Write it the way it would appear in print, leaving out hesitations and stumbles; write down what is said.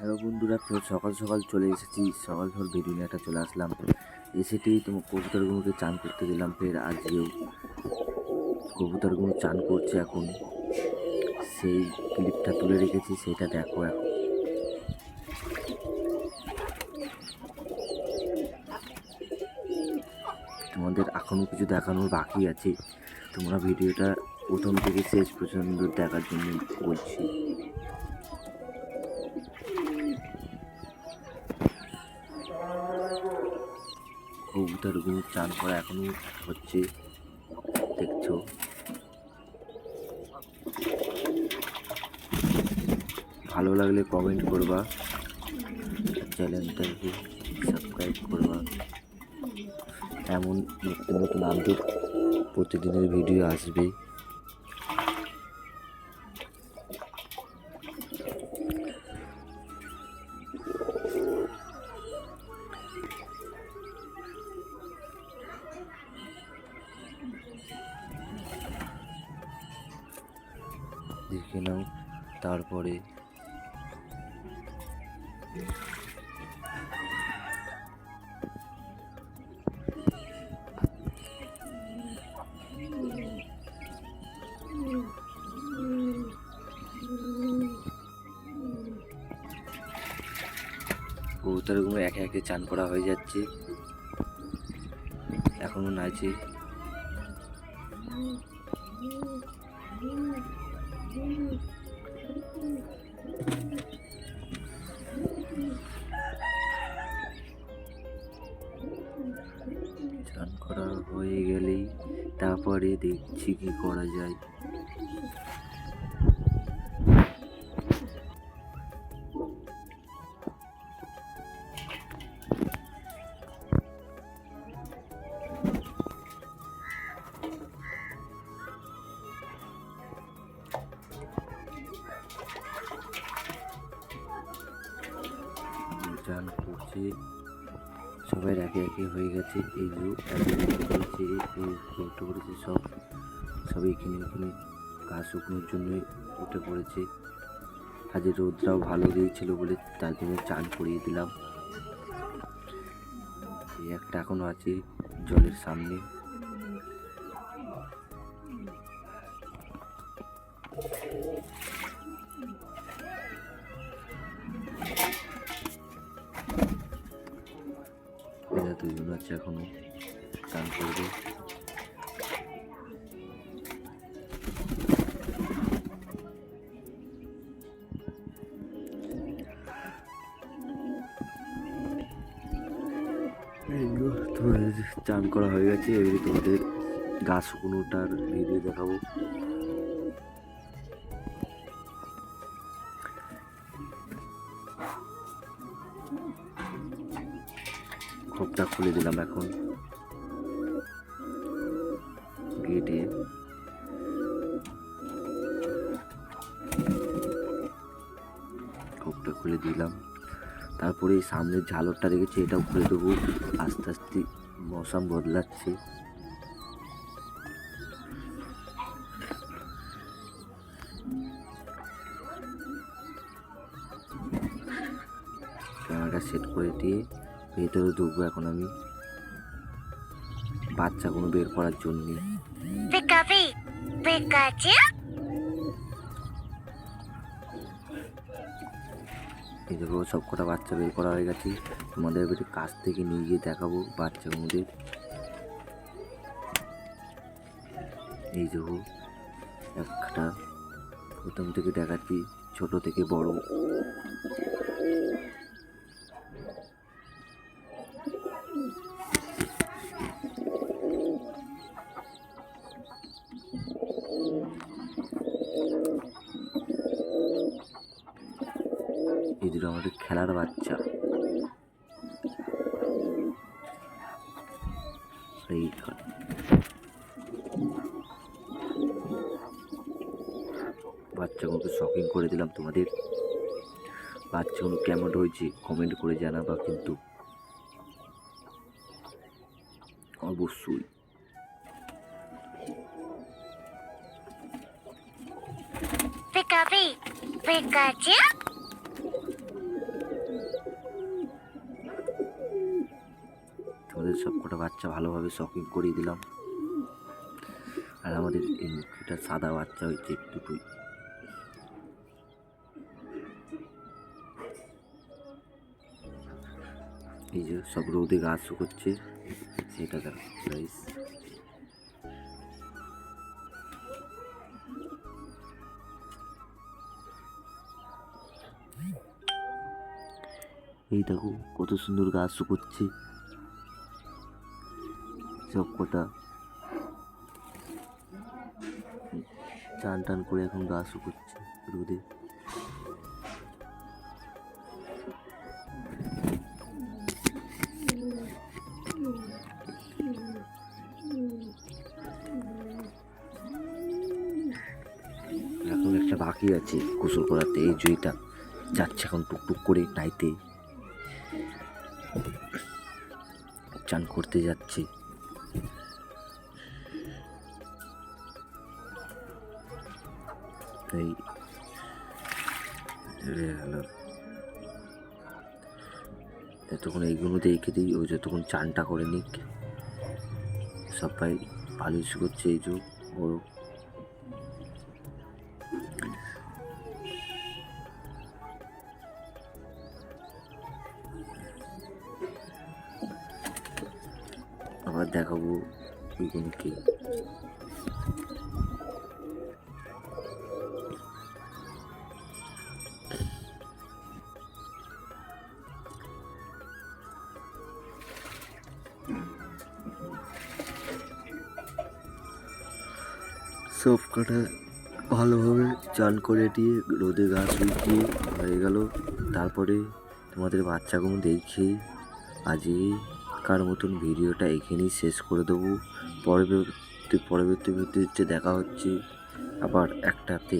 Hello বন্ধুরা, ফের সকাল সকাল চলে এসেছি। সকাল সকাল ভিডিও নিয়ে একটা চলে আসলাম। এসেতেই তোমার কবুতরগুলোকে চান করতে দিলাম। ফের আজকেও কবুতরগুলো চান করছে। এখন সেই ক্লিপটা তুলে রেখেছি, সেটা দেখো। এখন তোমাদের এখনও কিছু দেখানোর বাকি আছে। তোমরা ভিডিওটা প্রথম থেকে শেষ পর্যন্ত দেখার জন্য বলছি। কবুতরগুলো চান করা এখনো হচ্ছে, দেখছো। ভালো লাগলে কমেন্ট করবা, চ্যানেলটাকে সাবস্ক্রাইব করবা। এমন নতুন নতুন আপডেট প্রতিদিনের ভিডিও আসবে। দেখে নাও। তারপরে কবুতরগুলো একে একে চান করা হয়ে যাচ্ছে, এখনো নাচে। চান করা হয়ে গেলেই তারপরে দেখছি কি করা যায়। চান করছে সবাই, একে একে হয়ে গেছে। এই যে করেছে, এই কষ্ট করেছে, সবাই এখানে এখানে ঘাস শুকনোর জন্যই উঠে পড়েছে। আজ রোদটাও ভালো দিয়েছিল বলে তার জন্য চান করিয়ে দিলাম। এই একটা এখনো আছে জলের সামনে। এরা দুজন আছে, এখনো চান করবে। তোমাদের চান করা হয়ে গেছে, এবারে তোমাদের গাছ শুকনোটার ভিডিও দেখাবো। খোপটা খুলে দিলাম এখন গেটে। খোপটা খুলে দিলাম, তারপরে এই সামনের ঝালরটা রেখেছি, এটাও খুলে দেবো। আস্তে আস্তে মৌসুম বদলাচ্ছে। ক্যামেরাটা সেট করে দিয়ে ভেতরে ঢুকবো এখন আমি, বাচ্চাগুলো বের করার জন্য। এই দেখো, সব কটা বাচ্চা বের করা হয়ে গেছে। তোমাদের এবারে কাছ থেকে নিয়ে গিয়ে দেখাবো বাচ্চাগুলোদের। এই দেখো, একটা প্রথম থেকে দেখাচ্ছি, ছোট থেকে বড়। এই দুটো আমাদের খেলার বাচ্চা। এই বাচ্চাগুলোকে শপিং করে দিলাম তোমাদের। বাচ্চাগুলো কেমন হয়েছে কমেন্ট করে জানাবা কিন্তু অবশ্যই। Pikachu. তোমাদের সব কটা বাচ্চা ভালোভাবে শকিং করিয়ে দিলাম। আর আমাদের এই মুরগিটা সাদা বাচ্চা হয়েছে দুটোই। এই যে সব রোদে ঘাস শুকোচ্ছে, সেটা দেখো গাইস। এই দেখো কত সুন্দর ঘাস শুকোচ্ছে, সব কটা চান টান করে এখন ঘাস শুকোচ্ছে রোদে। এখন একটা বাকি আছে গোসল করাতে, এই জুইটা যাচ্ছে এখন টুকটুক করে নাইতে, চান করতে যাচ্ছে। এই হলো এতক্ষণ এইগুলো দেখে দিই, ওই যতক্ষণ চানটা করে নিক। সবাই পালিশ করছে এই যে বড়। আবার দেখাবো ওইগুলোকে। সব কটা ভালোভাবে চান করে দিয়ে রোদে ঘাস শুকিয়ে হয়ে গেল। তারপরে তোমাদের বাচ্চাগুলো দেখে আজকের মতন ভিডিওটা এখানেই শেষ করে দেবো। পরবর্তী ভিডিওতে দেখা হচ্ছে আবার একটাতে।